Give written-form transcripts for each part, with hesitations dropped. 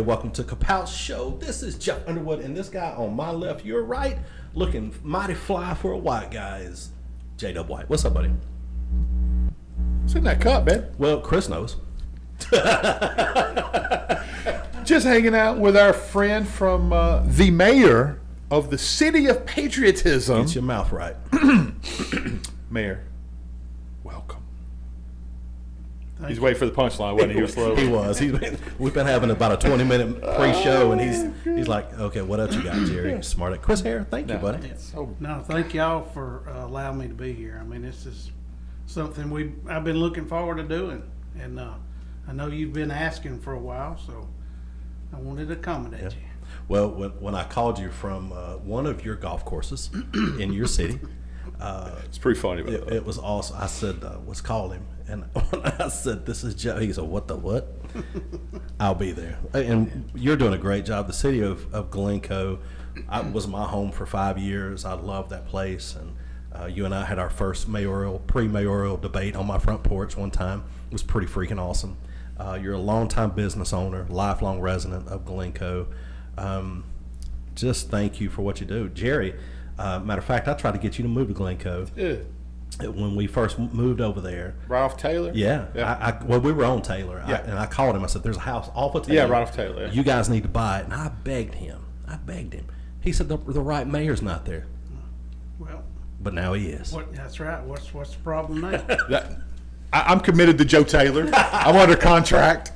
everybody. Welcome to KAPOW's show. This is Jeff Underwood, and this guy on my left, your right, looking mighty fly for a white guy is J. W. White. What's up, buddy? What's in that cup, man? Well, Chris knows. Just hanging out with our friend from the mayor of the city of patriotism. Get your mouth right. Mayor, welcome. He's waiting for the punchline, wasn't he? He was slow. He was. We've been having about a 20-minute pre-show, and he's like, okay, what else you got, Jerry? Smart. Chris Hare, thank you, buddy. No, thank y'all for allowing me to be here. I mean, this is something I've been looking forward to doing, and I know you've been asking for a while, so I wanted to accommodate you. Well, when I called you from one of your golf courses in your city, it's pretty funny. It was awesome. I said, let's call him. And when I said, this is Joe, he said, what the what? I'll be there. And you're doing a great job. The city of Glencoe was my home for 5 years. I love that place. And you and I had our first pre-mayoral debate on my front porch one time. It was pretty freaking awesome. You're a longtime business owner, lifelong resident of Glencoe. Just thank you for what you do. Jerry, matter of fact, I tried to get you to move to Glencoe. Yeah. When we first moved over there. Right off Taylor? Yeah. Well, we were on Taylor. And I called him. I said, there's a house off of Taylor. Yeah, right off Taylor. Yeah. You guys need to buy it. And I begged him. He said, the right mayor's not there. Well. But now he is. That's right. What's the problem now? I'm committed to Joe Taylor. I'm under contract.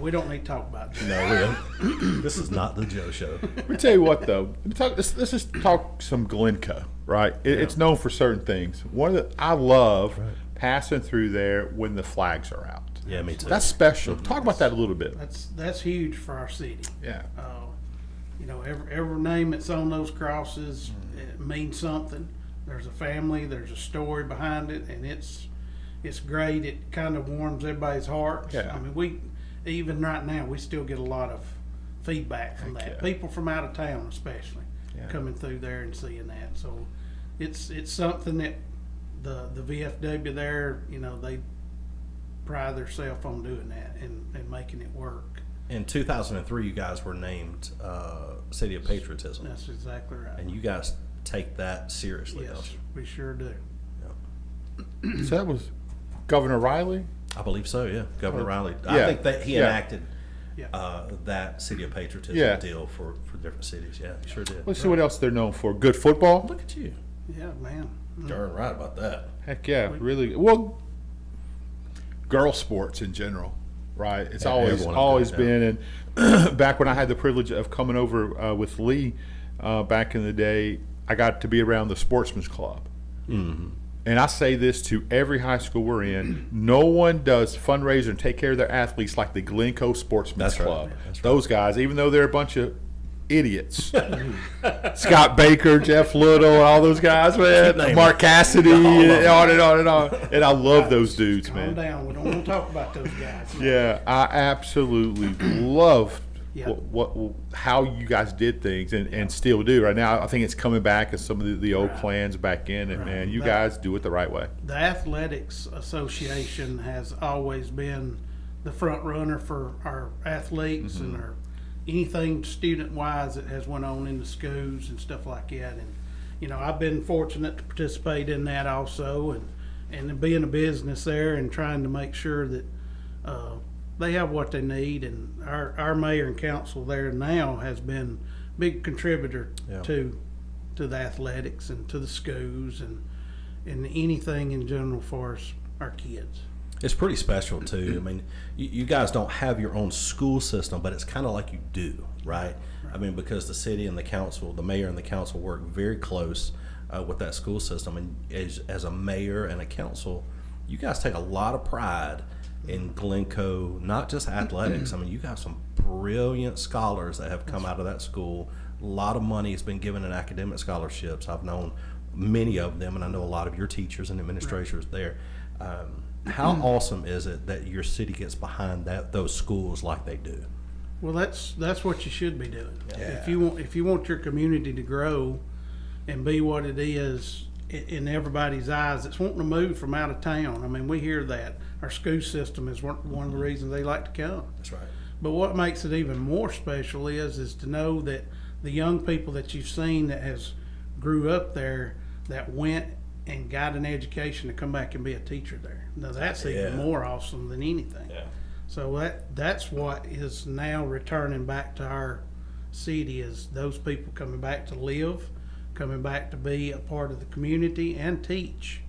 We don't need to talk about that. No, we don't. This is not the Joe show. Let me tell you what, though. Let's just talk some Glencoe, right? It's known for certain things. I love passing through there when the flags are out. Yeah, me too. That's special. Talk about that a little bit. That's huge for our city. Yeah. Every name that's on those crosses it means something. There's a family. There's a story behind it, and it's great. It kind of warms everybody's hearts. Yeah. I mean, even right now, we still get a lot of feedback from that. Yeah. People from out of town, especially, coming through there and seeing that. So, it's something that the VFW there, they pride themselves on doing that and making it work. In 2003, you guys were named City of Patriotism. That's exactly right. And you guys take that seriously, don't you? We sure do. So that was Governor Riley? I believe so, yeah. Governor Riley. Yeah. I think that he enacted Yeah. that City of Patriotism deal for different cities. Yeah, he sure did. Let's see what else they're known for. Good football? Look at you. Yeah, man. Darn right about that. Heck yeah, really. Well, girl sports in general, right? It's always been. And back when I had the privilege of coming over with Lee back in the day, I got to be around the Sportsman's Club. Mm-hmm. And I say this to every high school we're in: no one does fundraiser and take care of their athletes like the Glencoe Sportsman's Club. That's right. Those guys, even though they're a bunch of idiots, Scott Baker, Jeff Little, all those guys, man, Mark Cassidy, and on and on and on. And I love those dudes, Calm man. down. We don't want to talk about those guys. Yeah, I absolutely loved Yeah. how you guys did things and still do. Right now, I think it's coming back as some of the old plans back in, and man, you guys do it the right way. The Athletics Association has always been the front runner for our athletes and our anything student-wise that has went on in the schools and stuff like that. And I've been fortunate to participate in that also, and being a business there and trying to make sure that they have what they need. And our mayor and council there now has been a big contributor to the athletics and to the schools and anything in general for our kids. It's pretty special too. I mean, you guys don't have your own school system, but it's kind of like you do, right? I mean, because the city and the council, the mayor and the council work very close with that school system. And as a mayor and a council, you guys take a lot of pride in Glencoe, not just athletics. I mean, you got some brilliant scholars that have come out of that school. A lot of money has been given in academic scholarships. I've known many of them, and I know a lot of your teachers and administrators there. How awesome is it that your city gets behind those schools like they do? Well, that's what you should be doing. Yeah. If you want your community to grow and be what it is in everybody's eyes that's wanting to move from out of town. I mean, we hear that our school system is one of the reasons they like to come. That's right. But what makes it even more special is to know that the young people that you've seen that has grew up there, that went and got an education to come back and be a teacher there. Now that's even more awesome than anything. Yeah. So that's what is now returning back to our city, is those people coming back to live, coming back to be a part of the community and teach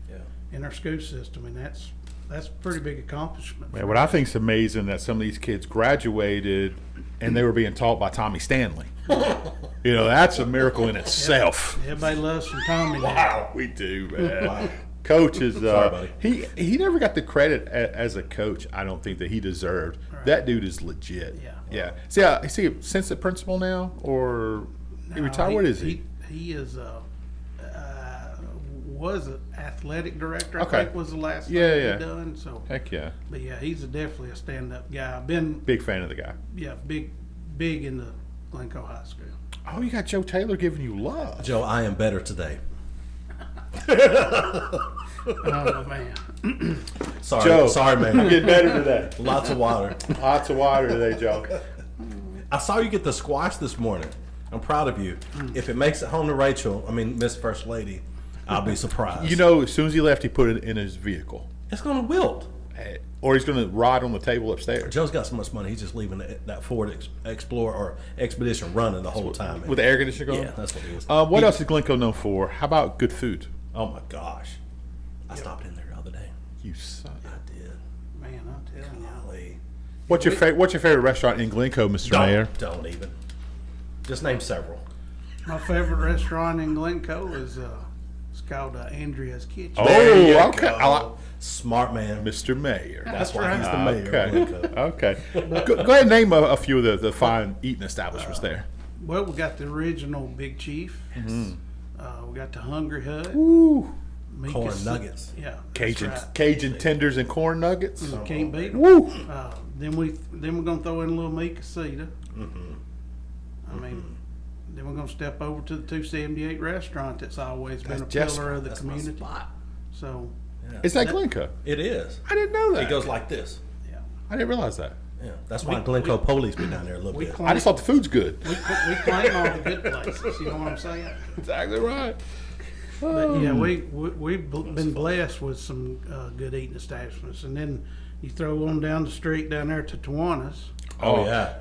in our school system, and that's a pretty big accomplishment. Man, what I think is amazing that some of these kids graduated and they were being taught by Tommy Stanley. You know, that's a miracle in itself. Everybody loves some Tommy. Wow, we do, man. Coach is Sorry, buddy. he never got the credit as a coach. I don't think that he deserved. Right. That dude is legit. Yeah. Yeah. Is he assistant principal now, or he retired? What is he? He is was an athletic director. Okay. I think was the last thing he done. So Heck yeah, but yeah, he's definitely a stand-up guy. I've been big fan of the guy. big in the Glencoe High School. Oh, you got Joe Taylor giving you love. Joe, I am better today. Oh man. Sorry, Joe, sorry, man. I'm getting better today. Lots of water. Lots of water today, Joe. I saw you get the squash this morning. I'm proud of you. If it makes it home to Rachel, I mean Miss First Lady, I'll be surprised. You know, as soon as he left, he put it in his vehicle, it's gonna wilt. or he's going to ride on the table upstairs Joe's got so much money, he's just leaving that Ford Explorer or Expedition running the whole time. with the air conditioner going. Yeah, that's what it is. What else is Glencoe known for? How about good food? Oh my gosh, I stopped in there the other day. You son. I did. Man, I'm telling you. Golly. What's your favorite restaurant in Glencoe, Mr. Mayor? Don't even. Just name several. My favorite restaurant in Glencoe is it's called Andrea's Kitchen. Oh, There you okay. go. Smart man. Mr. Mayor. That's why right. he's the mayor of Glencoe. Okay. Go ahead and name a few of the fine eating establishments there. Well, we got the original Big Chief. We got the Hungry Hut. Ooh. Mika's- Corn nuggets. Yeah, that's Cajun right. Cajun tenders and corn nuggets. Can't beat 'em. Woo. Then we're gonna throw in a little meat casita. I mean, then we're gonna step over to the 278 restaurant that's always been That's a just- pillar of the That's my community. spot. So Is that Glencoe? It is. I didn't know that. It goes like this. yeah, I didn't realize that. Yeah, that's why Glencoe police be down there a little we bit. claim, I just thought the food's good. we claim all the good places. You know what I'm saying? Exactly right. But yeah, we've been blessed with some good eating establishments, and then you throw on down the street down there to Tawana's. Oh yeah.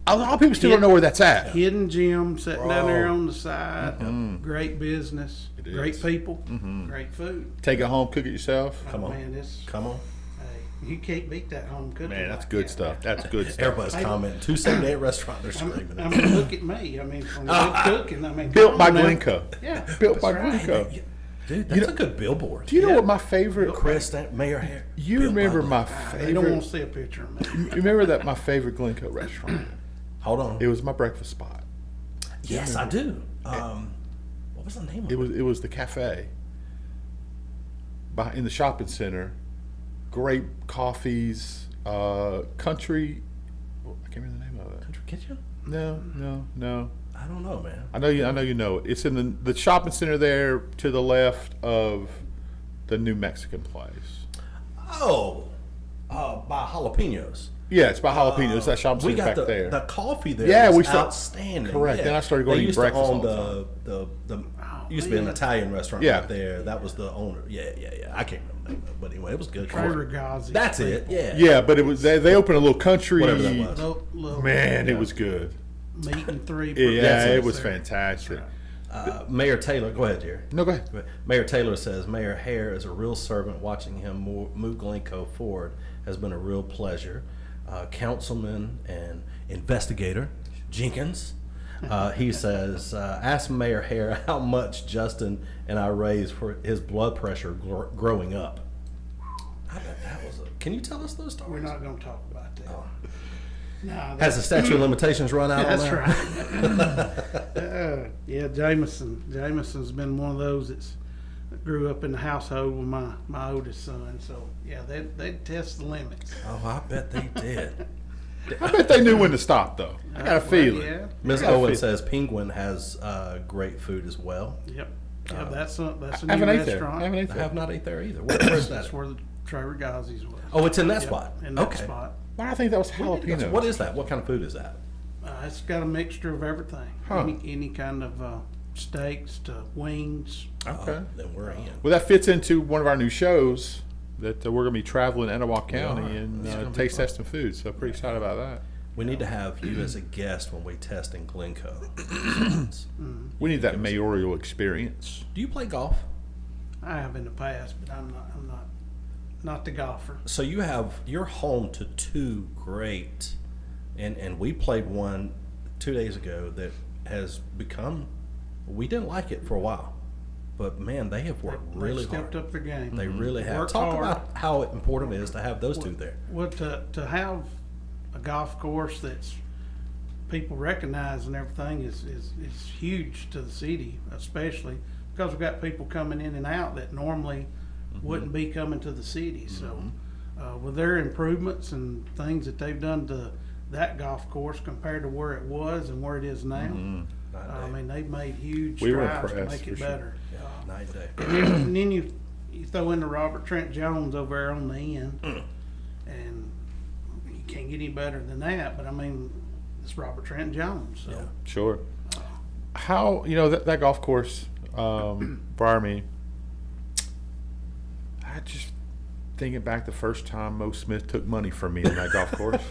A lot of people still don't know where that's at. Hidden gym sitting down there Bro. on the side. Great business, It great is. people, great food. Take it home, cook it yourself. Come on. Man, this Come on. hey, you can't beat that home cooking. Man, that's like good that. stuff. That's good stuff. Everybody's commenting. 278 restaurant. They're screaming. I mean, look at me. I mean, from good cooking. I mean, Built come by on now. Glencoe. Yeah, Built by that's right. Glencoe. Dude, that's a good billboard. Do you know what my favorite? Chris, Mayor Hare. You Built by remember my Glencoe. They don't want to favorite? see a picture of me. You remember that my favorite Glencoe restaurant? Hold on. It was my breakfast spot. Yes, I do. What was the name of it? It was the cafe in the shopping center. Great coffees, country. I can't remember the name of it. Country Kitchen? No. I don't know, man. I know you know it. It's in the shopping center there to the left of the new Mexican place. Oh, by jalapenos. Yeah, it's by jalapenos. It's that shopping We center got back there. the coffee there. Yeah, was we start- outstanding. correct. Yeah. Then I started going They to eat used breakfast to own all the used to be an Italian restaurant Yeah. right there. That was the owner. Yeah. I can't remember the name of it, but anyway, it was good. Trey Regazzi. That's it. Yeah. Yeah, but it was they opened a little country. Whatever that was. Little Man, it was good. meat and three. Yeah, That's it it, was sir. fantastic. Mayor Taylor, go ahead, Jerry. No, go ahead. Go ahead. Mayor Taylor says Mayor Hare is a real servant. Watching him move Glencoe forward has been a real pleasure. Councilman and investigator Jenkins, he says, ask Mayor Hare how much Justin and I raised for his blood pressure growing up. I bet that was can you tell us those stories? We're not going to talk about that. Oh. No, Has the statute of limitations run out on that's that? right. Yeah, Jameson's been one of those that grew up in the household with my oldest son. So yeah, they test the limits. Oh, I bet they did. I bet they knew when to stop, though. I got a feeling. Yeah. Ms. I got a Owen feeling. says Penguin has great food as well. Yep. Yeah, that's a I new haven't ate there. restaurant. I haven't ate I there. have not ate there either. Where's that? That's where the Trey Regazzi's was. Oh, it's in that Yep, spot. in that Okay. spot. Why I think that was jalapeno. What is that? What kind of food is that? It's got a mixture of everything. Huh. Any kind of steaks to wings. Okay. Then we're in. Well, that fits into one of our new shows that we're going to be traveling in Etowah County and That's gonna be taste fun. testing food. So pretty excited about that. We need to have you as a guest when we test in Glencoe. We need that mayoral experience. Do you play golf? I have in the past, but I'm not the golfer. So you're home to two great, and we played one 2 days ago that has become, we didn't like it for a while, but man, they have worked really hard. Stepped up their game. They really have. Worked Talk hard. about how important it is to have those two there. Well, to have a golf course that's people recognize and everything is huge to the city, especially because we've got people coming in and out that normally wouldn't be coming to the city. So with their improvements and things that they've done to that golf course compared to where it was and where it is now, I mean, they've made huge We were strides to impressed, make it for sure. better. Yeah, night and day. And then you throw in the Robert Trent Jones over there on the end, and you can't get any better than that. But I mean, it's Robert Trent Jones. So. Yeah. Sure. How, that golf course, Briarmead, I just thinking back the first time Mo Smith took money from me in that golf course.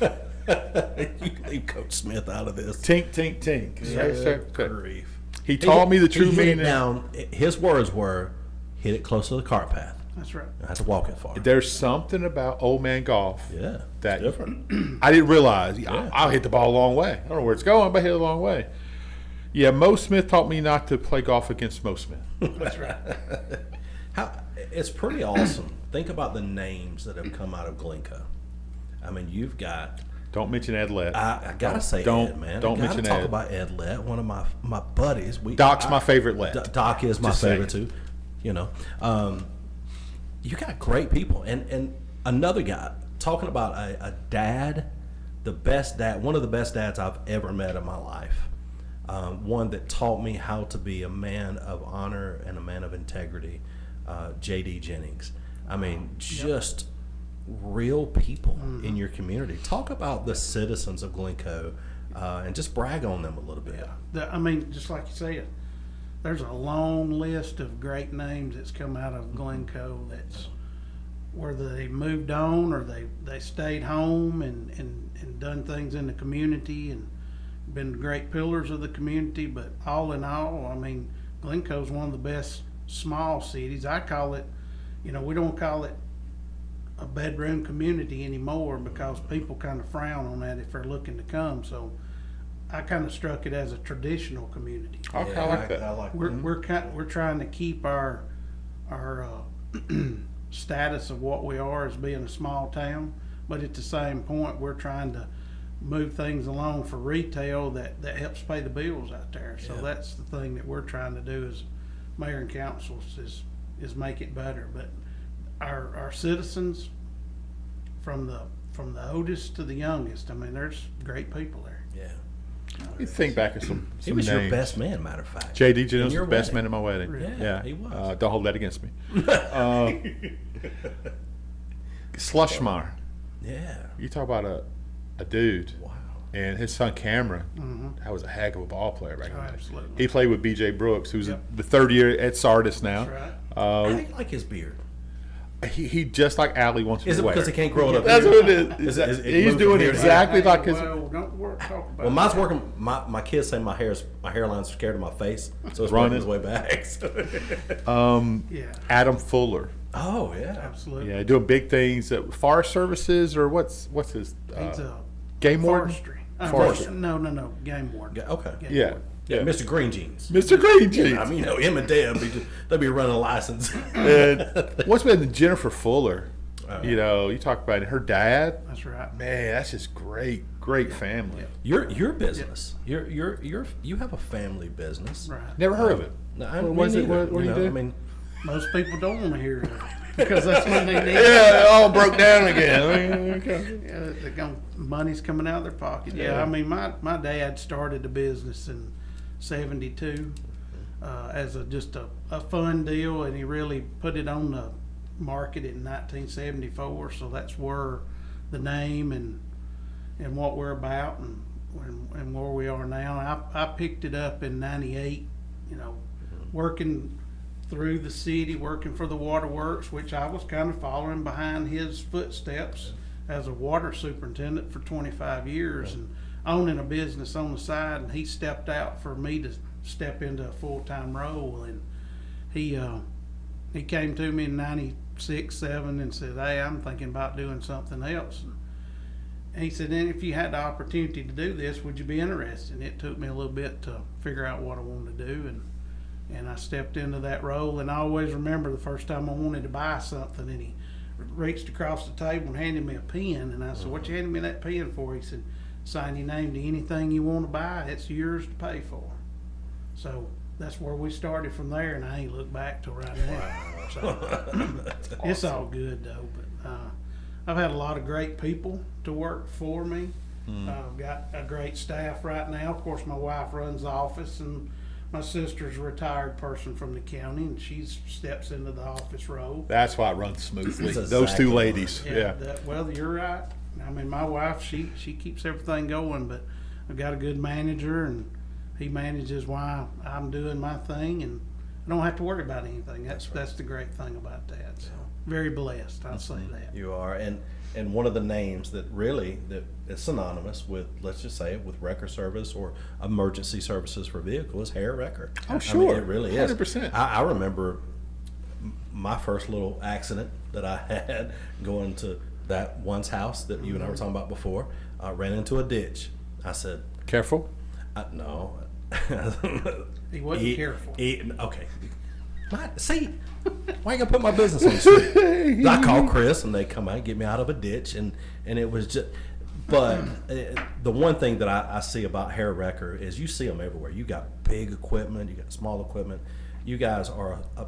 You leave Coach Smith out of this. Tink, tink, tink. Good grief. He taught me the true He hit it meaning. down. His words were, "Hit it close to the cart path. That's right. I had to walk it far." There's something about old man golf Yeah, that it's different. I didn't realize. Yeah. I'll hit the ball a long way. I don't know where it's going, but I hit it a long way. Yeah, Mo Smith taught me not to play golf against Mo Smith. That's right. It's pretty awesome. Think about the names that have come out of Glencoe. I mean, you've got. Don't mention Ed Lett. I gotta say, don't- Ed, man. don't I gotta mention talk Ed. about Ed Lett, one of my buddies. Doc's my favorite Lett. Doc is my Just favorite saying. too. You got great people, and another guy talking about a dad, the best dad, one of the best dads I've ever met in my life. One that taught me how to be a man of honor and a man of integrity. J.D. Jennings. I mean, just real people in your community. Talk about the citizens of Glencoe and just brag on them a little bit. I mean, just like you said, there's a long list of great names that's come out of Glencoe that's whether they moved on or they stayed home and done things in the community and been great pillars of the community. But all in all, I mean, Glencoe's one of the best small cities. I call it, we don't call it a bedroom community anymore because people kind of frown on that if they're looking to come. So I kind of struck it as a traditional community. Okay, I like that. I like We're trying to keep our status of what we are as being a small town, but at the same point we're trying to move things along for retail that helps pay the bills out there. So that's the thing that we're trying to do as mayor and council is make it better. But our citizens from the oldest to the youngest, I mean, there's great people there. Yeah. You think back of some He was your names. best man, matter of fact. J.D. Jennings was your the best wedding. man at my wedding. Yeah, he was. Don't hold that against me. Slushmeyer. Yeah. You talk about a dude. Wow. And his son Cameron, that was a heck of a ball player back in the day. Absolutely. He played with B.J. Brooks, who's Yep. the third year at Sardis now. That's right. How do you like his beard? He just like Allie wants Is to it wear. because he can't grow it up? That's here? what it is. It He's moved doing from here to exactly Hey, like his. well, don't talk about Well, mine's working. My kids say my hairline's scared of my face, so it's Running. working its way back. Yeah, Adam Fuller. Oh yeah. absolutely. Yeah, doing big things at Forest Services or what's his He's a game warden? forestry. Forestry. No, game warden. Okay. Game Yeah, warden. Yeah, yeah. Mr. Green Jeans. Mr. Green Jeans. I mean, him and Deb, they'll be running a license. And what's been Jennifer Fuller? You talk about her dad. That's right. Man, that's just great family. Your business. You have a family business. Right. Never heard of it. No, What is it? What do you do? I mean, Most people don't want to hear it because that's when they need Yeah, it all broke down again. money's coming out of their pocket. Yeah, I mean, my dad started the business in '72 as just a fun deal, and he really put it on the market in 1974. So that's where the name and and what we're about and where we are now. I picked it up in '98, working through the city, working for the waterworks, which I was kind of following behind his footsteps as a water superintendent for 25 years and owning a business on the side. And he stepped out for me to step into a full-time role. And he came to me in '96, '97 and said, "Hey, I'm thinking about doing something else." And he said, "And if you had the opportunity to do this, would you be interested?" And it took me a little bit to figure out what I wanted to do. And I stepped into that role. And I always remember the first time I wanted to buy something, and he reached across the table and handed me a pen. And I said, "What you handing me that pen for?" He said, "Sign your name to anything you want to buy. It's yours to pay for." So that's where we started from there, and I ain't looked back till right now. So it's all good though. But I've had a lot of great people to work for me. I've got a great staff right now. Of course, my wife runs the office, and my sister's a retired person from the county, and she steps into the office role. That's why it runs smoothly. That's Those exactly two ladies. Yeah. Well, you're right. I mean, my wife, she keeps everything going, but I've got a good manager, and he manages while I'm doing my thing, and I don't have to worry about anything. That's the great thing about that. So very blessed, I'll say that. You are, and one of the names that is synonymous with, let's just say it, with wrecker service or emergency services for vehicles, Hare Wrecker. Oh, sure. I mean, it really is. 100%. I remember my first little accident that I had going to that one's house that you and I were talking about before. I ran into a ditch. I said, Careful. no. He wasn't careful. Okay. See, why you gonna put my business on the street? I call Chris, and they come out and get me out of a ditch, and it was just. But the one thing that I see about Hare Wrecker is you see them everywhere. You got big equipment, you got small equipment. You guys are a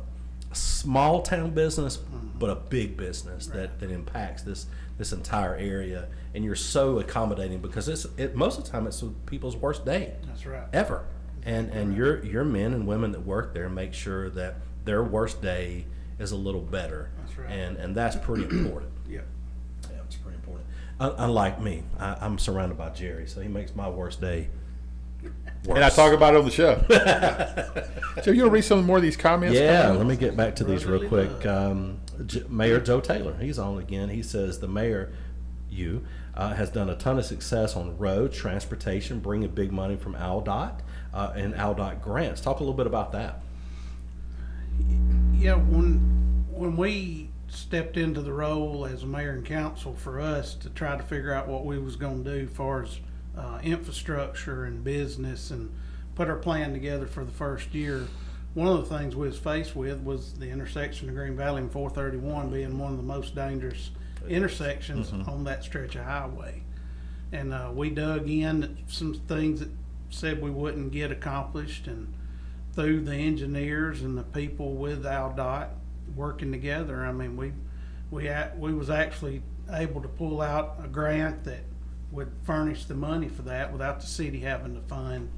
small town business, but a big business that impacts this entire area. And you're so accommodating because most of the time it's people's worst day. That's right. Ever. And your men and women that work there make sure that their worst day is a little better. That's right. And that's pretty important. Yeah. Yeah, it's pretty important. Unlike me, I'm surrounded by Jerry, so he makes my worst day worse. And I talk about it on the show. So you want to read some more of these comments? Yeah, let me get back to these real quick. Mayor Joe Taylor, he's on again. He says the mayor, has done a ton of success on roads, transportation, bringing big money from ALDOT and ALDOT grants. Talk a little bit about that. Yeah, when we stepped into the role as mayor and council, for us to try to figure out what we was going to do as far as infrastructure and business and put our plan together for the first year, one of the things we was faced with was the intersection of Green Valley and 431 being one of the most dangerous intersections on that stretch of highway. And we dug in some things that said we wouldn't get accomplished, and through the engineers and the people with ALDOT working together, I mean, we was actually able to pull out a grant that would furnish the money for that without the city having to fund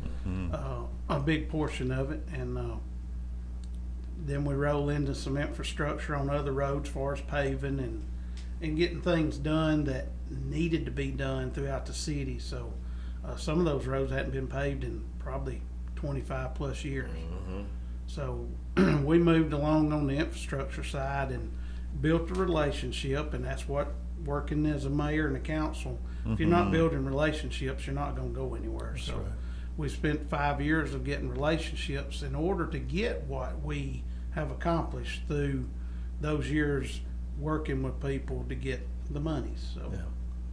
a big portion of it. And then we roll into some infrastructure on other roads as far as paving and getting things done that needed to be done throughout the city. So some of those roads hadn't been paved in probably 25 plus years. So we moved along on the infrastructure side and built a relationship, and that's what working as a mayor and a council, if you're not building relationships, you're not going to go anywhere. That's so right. We spent 5 years of getting relationships in order to get what we have accomplished through those years working with people to get the money. So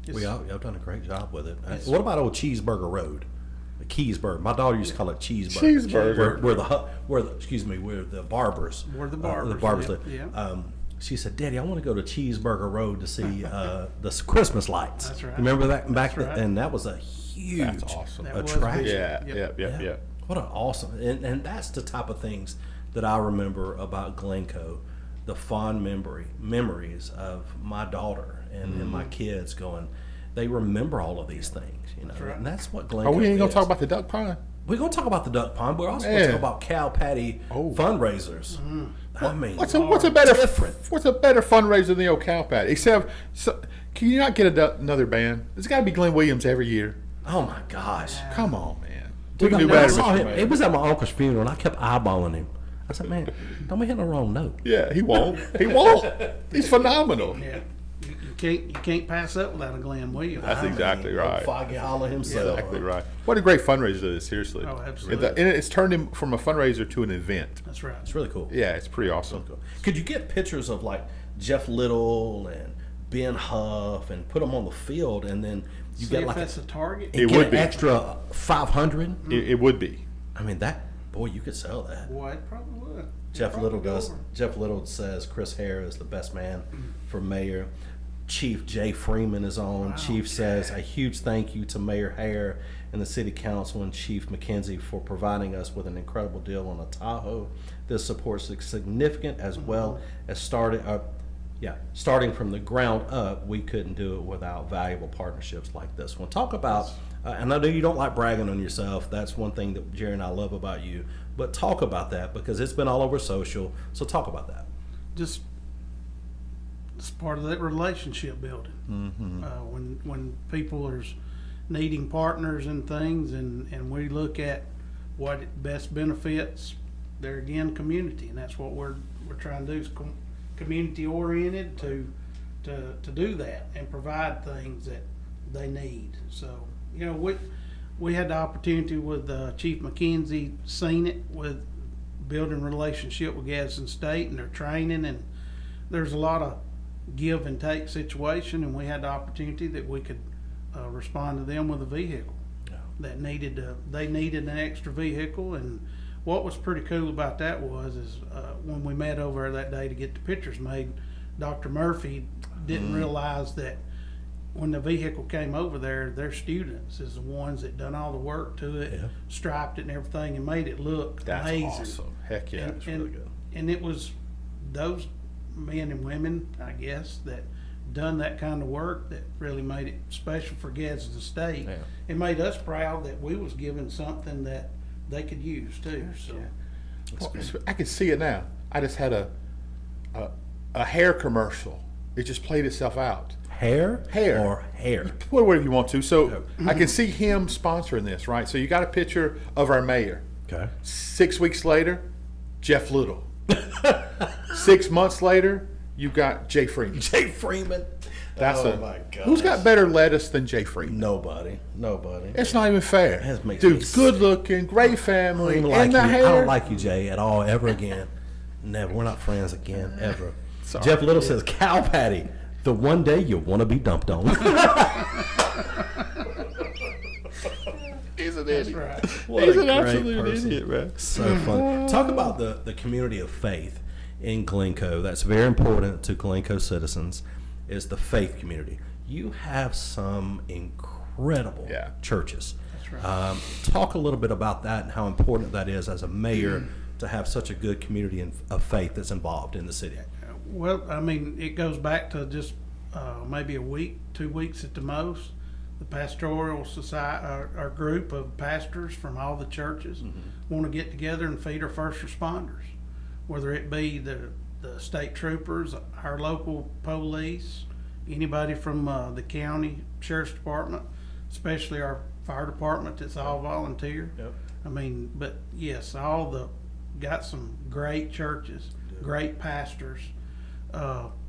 yeah, y'all done a great job with it. What about old Cheeseburger Road? Keysburg. My daughter used to call it Cheeseburger. Where the barbers. Where the barbers. The barbers live. Yeah. She said, "Daddy, I want to go to Cheeseburger Road to see the Christmas lights." That's right. Remember that back That's right. And that was a huge That's awesome. That was attraction. big. Yeah. What an awesome, and that's the type of things that I remember about Glencoe, the fond memories of my daughter and my kids going. They remember all of these things, right. And that's what Glencoe is. We ain't gonna talk about the duck pond. We're gonna talk about the duck pond, but we're also gonna talk about cow patty fundraisers. I mean, What's a better different? What's a better fundraiser than the old cow patty? Except can you not get another band? It's got to be Glenn Williams every year. Oh my gosh. Come on, man. Dude, We can do I better, saw Mr. him. Mayor. It was at my uncle's funeral, and I kept eyeballing him. I said, "Man, don't be hitting the wrong note." Yeah, he won't. He won't. He's phenomenal. Yeah, you can't pass up without a Glenn Williams. That's exactly right. Foggy Hollow himself. Exactly right. What a great fundraiser it is, seriously. Oh, absolutely. And it's turned him from a fundraiser to an event. That's right. It's really cool. Yeah, it's pretty awesome. Could you get pictures of like Jeff Little and Ben Huff and put them on the field, and then you See get if like that's a target. It get would an be. extra 500? It would be. I mean, that boy, you could sell that. Boy, it probably would. Jeff Probably Little go does. over. Jeff Little says Chris Hare is the best man for mayor. Chief Jay Freeman is on. Wow. Chief says a huge thank you to Mayor Hare and the City Council and Chief McKenzie for providing us with an incredible deal on a Tahoe. This support is significant as well as starting from the ground up. We couldn't do it without valuable partnerships like this one. Talk about, and I know you don't like bragging on yourself. That's one thing that Jerry and I love about you. But talk about that because it's been all over social. So talk about that. Just it's part of that relationship building. When people are needing partners and things, and we look at what it best benefits their community, and that's what we're trying to do is community oriented to do that and provide things that they need. So we had the opportunity with Chief McKenzie, seen it with building relationship with Gadsden State and their training, and there's a lot of give and take situation, and we had the opportunity that we could respond to them with a vehicle that they needed an extra vehicle. And what was pretty cool about that is when we met over that day to get the pictures made, Dr. Murphy didn't realize that when the vehicle came over there, their students is the ones that done all the work to it, striped it and everything, and made it look That's amazing. awesome. Heck yeah, And, it's really good. and it was those men and women, I guess, that done that kind of work that really made it special for Gadsden State. Yeah. It made us proud that we was given something that they could use too. So Well, I can see it now. I just had a hair commercial. It just played itself out. Hair or hair? Put whatever you want to. So I can see him sponsoring this, right? So you got a picture of our mayor. Okay. 6 weeks later, Jeff Little. 6 months later, you got Jay Freeman. Jay Freeman. That's my God. Who's got better lettuce than Jay Freeman? Nobody. It's not even fair. That makes me Dude's sick. good looking, great I don't family, even and like the you. hair. I don't like you, Jay, at all, ever again. Never. We're not friends again, ever. Sorry. Jeff Little says, cow patty, the one day you want to be dumped on. He's an idiot. right. What He's a an great absolute person. idiot, man. So fun. Talk about the community of faith in Glencoe. That's very important to Glencoe citizens, is the faith community. You have some incredible churches. That's right. Talk a little bit about that and how important that is as a mayor to have such a good community of faith that's involved in the city. Well, I mean, it goes back to just maybe a week, 2 weeks at the most. The pastoral society, our group of pastors from all the churches, want to get together and feed our first responders, whether it be the state troopers, our local police, anybody from the county sheriff's department, especially our fire department that's all volunteer. Yep. I mean, but yes, got some great churches, great pastors.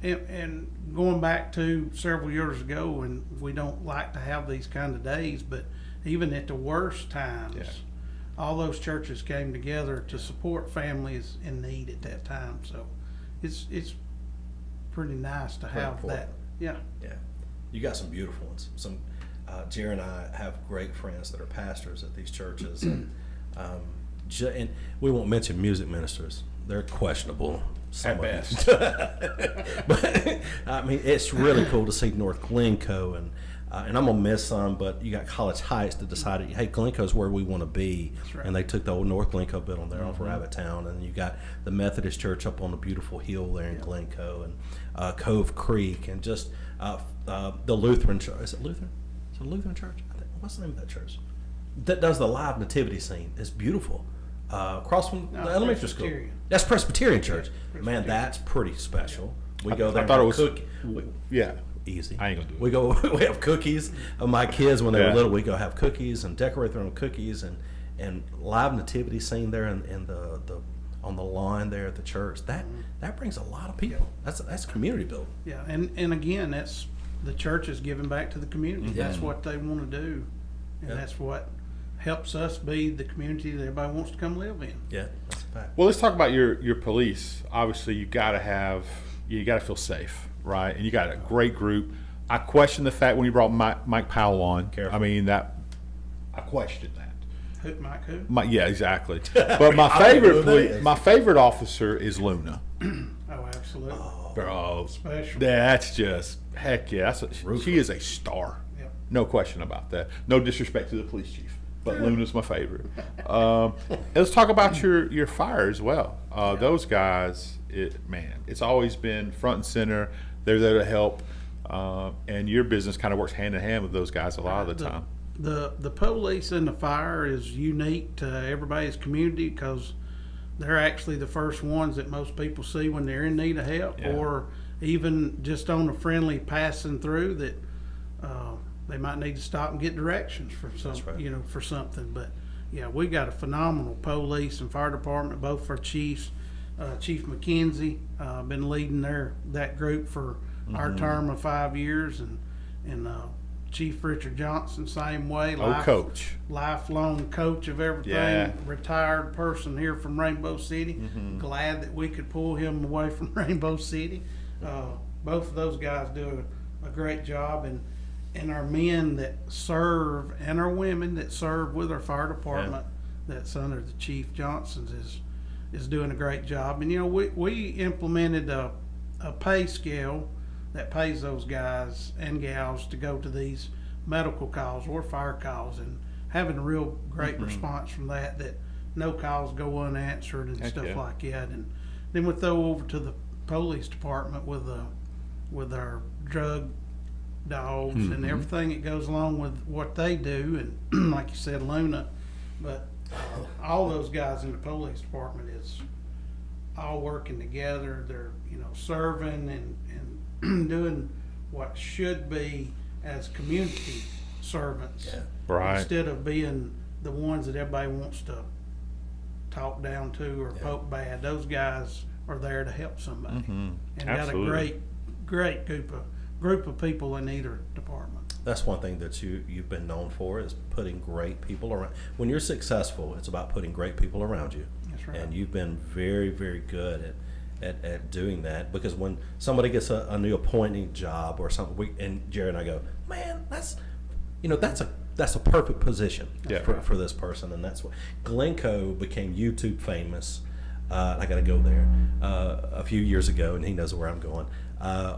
And going back to several years ago, when we don't like to have these kind of days, but even at the worst times, all those churches came together to support families in need at that time. So it's pretty nice to have that. Yeah. Yeah, you got some beautiful ones. Some Jerry and I have great friends that are pastors at these churches, and we won't mention music ministers. They're questionable. At best. But I mean, it's really cool to see North Glencoe, and I'm gonna miss some. But you got College Heights that decided, hey, Glencoe's where we want to be, right. and they took the old North Glencoe building there off Rabbit Town, and you got the Methodist Church up on the beautiful hill there in Glencoe, and Cove Creek, and just the Lutheran Church. Is it Lutheran? Is it a Lutheran church? I think. What's the name of that church? That does the live nativity scene. It's beautiful. Across from the elementary school. That's Presbyterian Church. Man, that's pretty special. We go there. I thought it was. cook. Yeah, easy. I ain't gonna do it. We go. We have cookies. My kids, when they were Yeah. little, we go have cookies and decorate their own cookies and live nativity scene there in the on the lawn there at the church. That brings a lot of people. That's community building. Yeah, and again, that's the church is giving back to the community. Yeah. That's what they want to do, and Yeah. that's what helps us be the community that everybody wants to come live in. Yeah, that's a fact. Well, let's talk about your police. Obviously, you got to feel safe, right? And you got a great group. I question the fact when you brought Mike Powell on. Careful. I mean I questioned that. Mike, who? Yeah, exactly. But my I don't know who that favorite is. my favorite officer is Luna. Oh, absolutely. Bro, Special. that's just heck yeah. She is a star. Yep. No question about that. No disrespect to the police chief, but Luna's my favorite. Let's talk about your fire as well. Those guys, it's always been front and center. They're there to help, and your business kind of works hand in hand with those guys a lot of the time. The police and the fire is unique to everybody's community because they're actually the first ones that most people see when they're in need of help, Yeah. or even just on a friendly passing through that they might need to stop and get directions for right. for something. But yeah, we got a phenomenal police and fire department, both for chiefs. Chief McKenzie been leading that group for our term of 5 years, and Chief Richard Johnson same way. Coach. Lifelong coach of everything. Yeah. Retired person here from Rainbow City. Glad that we could pull him away from Rainbow City. Both of those guys do a great job, and our men that serve and our women that serve with our fire department that's under the Chief Johnson's is doing a great job. And we implemented a pay scale that pays those guys and gals to go to these medical calls or fire calls, and having a real great response from that no calls go unanswered and Heck stuff yeah. like that. And then we throw over to the police department with our drug dogs and everything that goes along with what they do, and like you said, Luna. But all those guys in the police department is all working together. They're serving and doing what should be as community servants, Right. instead of being the ones that everybody wants to talk down to or poke bad. Those guys are there to help somebody, and Absolutely. got a great group of people in either department. That's one thing that you've been known for, is putting great people around. When you're successful, it's about putting great people around you. That's right. And you've been very, very good at doing that, because when somebody gets a new appointing job or something, and Jerry and I go, man, that's a perfect position for this person. And that's what Glencoe became YouTube famous. I got to go there a few years ago, and he knows where I'm going,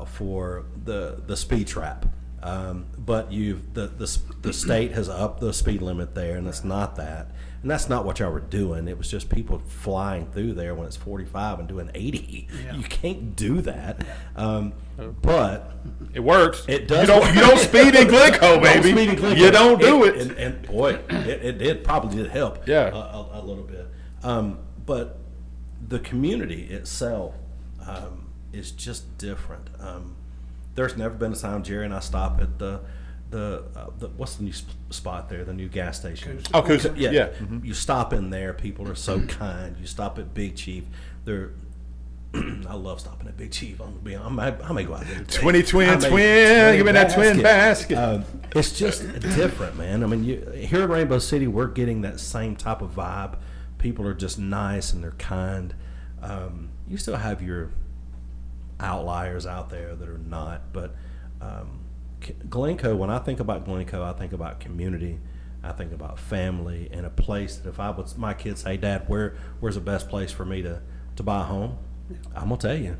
for the speed trap. But the state has upped the speed limit there, and it's not that. And that's not what y'all were doing. It was just people flying through there when it's 45 and doing 80. Yeah. You can't do that. But It works. It does. You don't speed in Glencoe, baby. Speed in Glencoe. You don't do it. And boy, it probably did help. Yeah. A little bit. But the community itself is just different. There's never been a time Jerry and I stop at the what's the new spot there? The new gas station. Oh, cause Yeah. You stop in there. People are so kind. You stop at Big Chief. They're I love stopping at Big Chief. I may go out there. Twin. Give me that twin basket. It's just different, man. I mean, here in Rainbow City, we're getting that same type of vibe. People are just nice and they're kind. You still have your outliers out there that are not, but Glencoe, when I think about Glencoe, I think about community, I think about family, and a place that if my kids say, Dad, where's the best place for me to buy a home? I'm gonna tell you,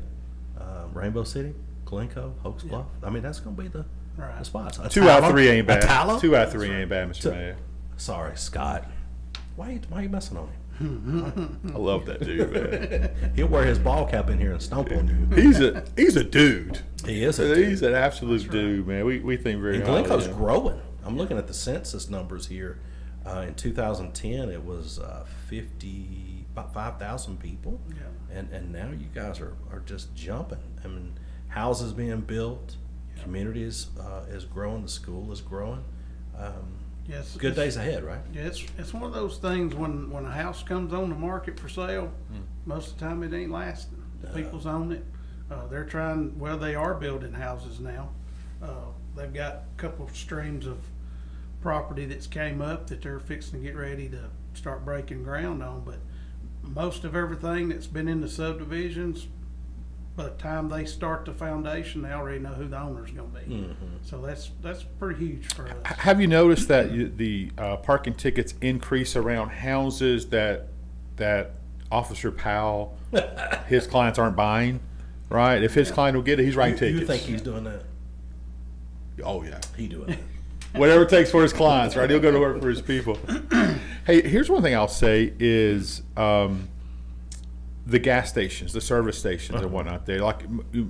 Rainbow City, Glencoe, Hoax Bluff. I mean, that's gonna be the spots. 2 out of 3 ain't bad. Atala? 2 out of 3 ain't bad, Mr. Mayor. Sorry, Scott. Why are you messing on him? I love that dude, man. He'll wear his ball cap in here and stomp on you. He's a dude. He is a dude. He's an absolute dude, man. We think very And highly Glencoe's of him. growing. I'm looking at the census numbers here. In 2010, it was about 5,000 people. Yeah. And now you guys are just jumping. I mean, houses being built, community is growing. The school is growing. Yes, Good days ahead, right? Yeah, it's one of those things when a house comes on the market for sale, most of the time it ain't lasting. The people's own it. They're trying. Well, they are building houses now. They've got a couple of streams of property that's came up that they're fixing to get ready to start breaking ground on. But most of everything that's been in the subdivisions, by the time they start the foundation, they already know who the owner's going to be. So that's pretty huge for us. Have you noticed that the parking tickets increase around houses that Officer Powell, his clients aren't buying? Right? If his client will get it, he's writing tickets. You think he's doing that? Oh yeah, He doing that? whatever it takes for his clients, right? He'll go to work for his people. Hey, here's one thing I'll say is the gas stations, the service stations and whatnot. There, like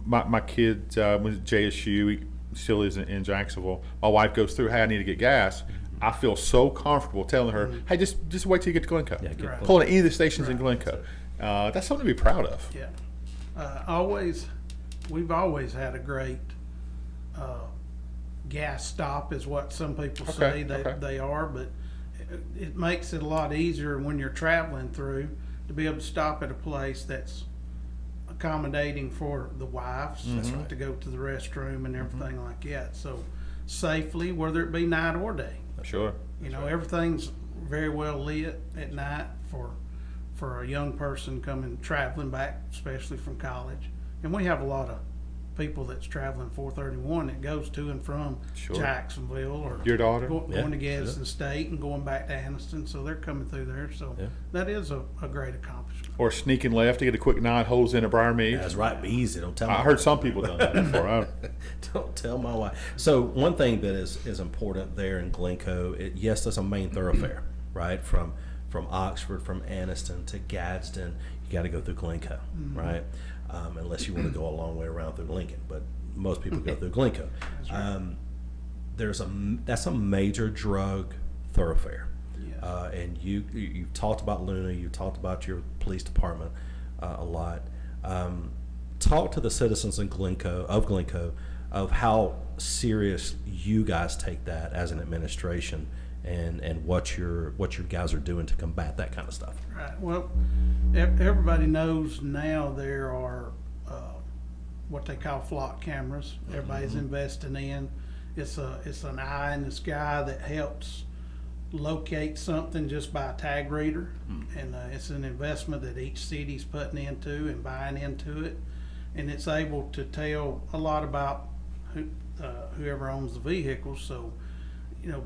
my kid was JSU, he still is in Jacksonville. My wife goes through, hey, I need to get gas. I feel so comfortable telling her, hey, just wait till you get to Glencoe. Yeah, get Pull at any of the stations in Glencoe. That's something to be proud of. Yeah. We've always had a great gas stop is what some people say they are, but it makes it a lot easier when you're traveling through to be able to stop at a place that's accommodating for the wives to go to the restroom and everything like that. So safely, whether it be night or day. Sure. You know, everything's very well lit at night for a young person traveling back, especially from college. And we have a lot of people that's traveling 431 that goes to and from Jacksonville or your daughter going to Gadsden State and going back to Anniston, so they're coming through there. So that is a great accomplishment. or sneaking left to get a quick 9 holes in a Briarmead. That's right. Be easy. Don't tell. I heard some people done that before. Don't tell my wife. So one thing that is important there in Glencoe, yes, that's a main thoroughfare, right? From Oxford, from Anniston to Gadsden, you got to go through Glencoe, right? Unless you want to go a long way around through Lincoln, but most people go through Glencoe. That's a major drug thoroughfare, and you talked about Luna, you talked about your police department a lot. Talk to the citizens in Glencoe of how serious you guys take that as an administration, and what your guys are doing to combat that kind of stuff. Right. Well, everybody knows now there are what they call flock cameras. Everybody's investing in. It's an eye in the sky that helps locate something just by a tag reader, and it's an investment that each city's putting into and buying into it, and it's able to tell a lot about whoever owns the vehicles. So, you know,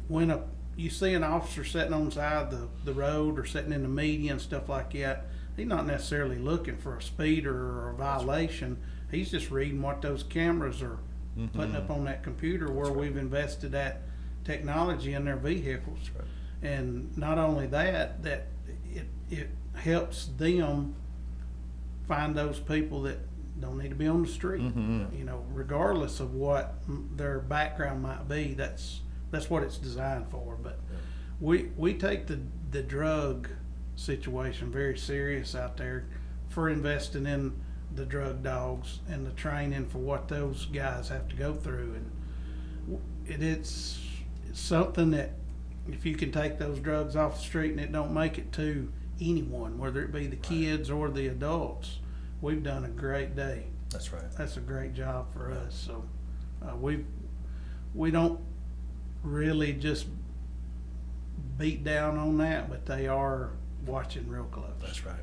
when you see an officer sitting on the side of the road or sitting in the median, stuff like that, he's not necessarily looking for a speeder or a violation. He's just reading what those cameras are putting up on that computer where we've invested that technology in their vehicles. And not only that it helps them find those people that don't need to be on the street. You know, regardless of what their background might be, that's what it's designed for. But we take the drug situation very serious out there for investing in the drug dogs and the training for what those guys have to go through. And it's something that if you can take those drugs off the street and it don't make it to anyone, whether it be the kids or the adults, we've done a great day. That's right. That's a great job for us. So we don't really just beat down on that, but they are watching real close. That's right.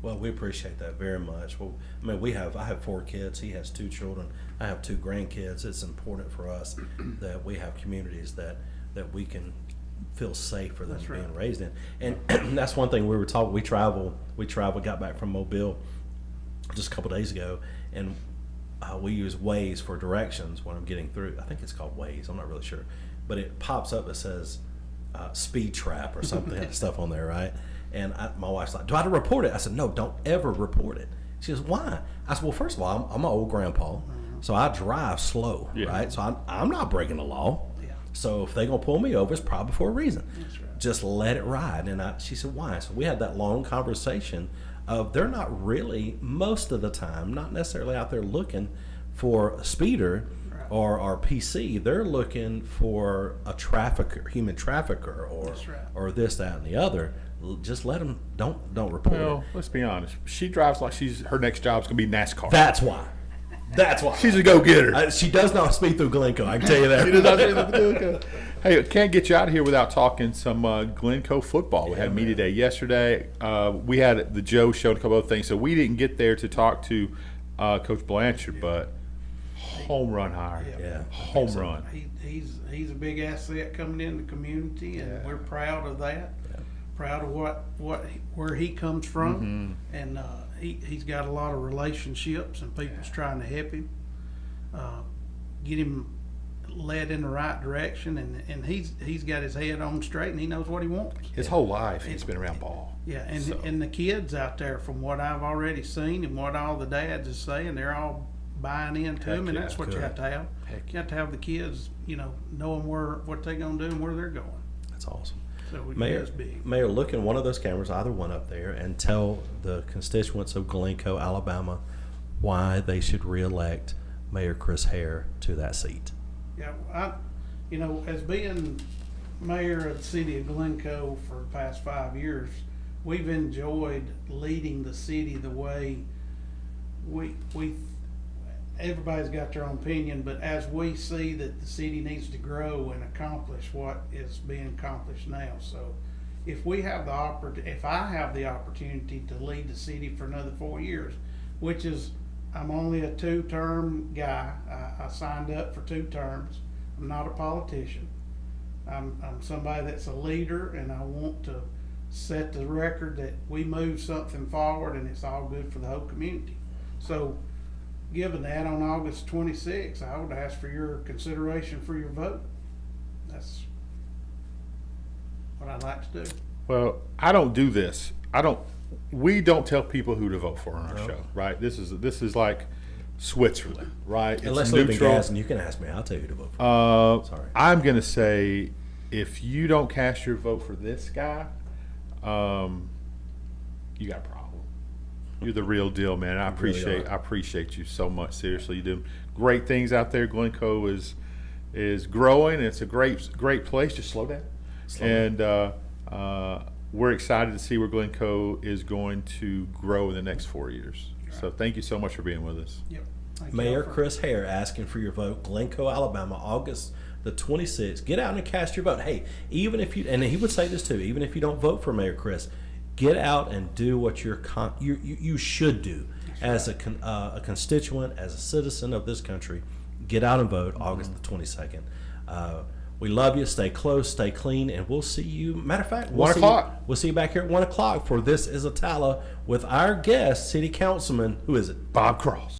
Well, we appreciate that very much. Well, I mean, I have 4 kids. He has 2 children. I have 2 grandkids. It's important for us that we have communities that we can feel safe for them being raised in. And that's one thing we were talking. We travel. Got back from Mobile just a couple days ago, and we use Waze for directions when I'm getting through. I think it's called Waze. I'm not really sure, but it pops up that says speed trap or something. Had stuff on there, right? And my wife's like, do I have to report it? I said, no, don't ever report it. She goes, why? I said, well, first of all, I'm an old grandpa, so I drive slow, right? So I'm not breaking the law. So if they're going to pull me over, it's probably for a reason. That's right. Just let it ride. And she said, why? So we had that long conversation of they're not really, most of the time, not necessarily out there looking for a speeder. or PC, they're looking for a trafficker, human trafficker, or That's right. or this, that, and the other. Just let them. Don't report Well, it. let's be honest. She drives like her next job's gonna be NASCAR. That's why. That's why. She's a go-getter. She does not speed through Glencoe. I can tell you that. She does not speed through Glencoe. Hey, can't get you out of here without talking some Glencoe football. We had media day yesterday. We had the Joe show and a couple other things, so we didn't get there to talk to Coach Blanchard, but home run hire. Yeah. Home run. He's a big asset coming in the community, and we're proud of that. Yeah. Proud of where he comes from, and he's got a lot of relationships, and people's trying to help him, get him led in the right direction, and he's got his head on straight, and he knows what he wants. His whole life he's been around ball. Yeah, and the kids out there, from what I've already seen and what all the dads are saying, they're all buying into him, and that's what you have to have. You have to have the kids, knowing what they're going to do and where they're going. That's awesome. So Mayor, it's big. Mayor, look in one of those cameras, either one up there, and tell the constituents of Glencoe, Alabama, why they should reelect Mayor Chris Hare to that seat. Yeah, as being mayor of the city of Glencoe for the past 5 years, we've enjoyed leading the city the way we everybody's got their own opinion, but as we see that the city needs to grow and accomplish what is being accomplished now. So if I have the opportunity to lead the city for another 4 years, which is, I'm only a 2-term guy. I signed up for 2 terms. I'm not a politician. I'm somebody that's a leader, and I want to set the record that we move something forward and it's all good for the whole community. So given that, on August 26th, I would ask for your consideration for your vote. That's what I'd like to do. Well, I don't do this. We don't tell people who to vote for on our show, right? This is like Switzerland, right? It's Unless you live in Gadsden, you can ask me. I'll tell you who to vote for. Sorry. I'm going to say, if you don't cast your vote for this guy, you got a problem. You're the real deal, man. I appreciate you so much. Seriously, you do great things out there. Glencoe is growing. And it's a great place. Just slow down. We're excited to see where Glencoe is going to grow in the next 4 years. Right. So thank you so much for being with us. Yep. Mayor Chris Hare asking for your vote, Glencoe, Alabama, August the 26th. Get out and cast your vote. Hey, even if you, and he would say this too, even if you don't vote for Mayor Chris, get out and do what you should do as a constituent, as a citizen of this country. Get out and vote August the 22nd. We love you. Stay close, stay clean, and we'll see you. Matter of fact, 1 o'clock. We'll see you back here at 1 o'clock for This Is a Tala with our guest, City Councilman. Who is it? Bob Cross.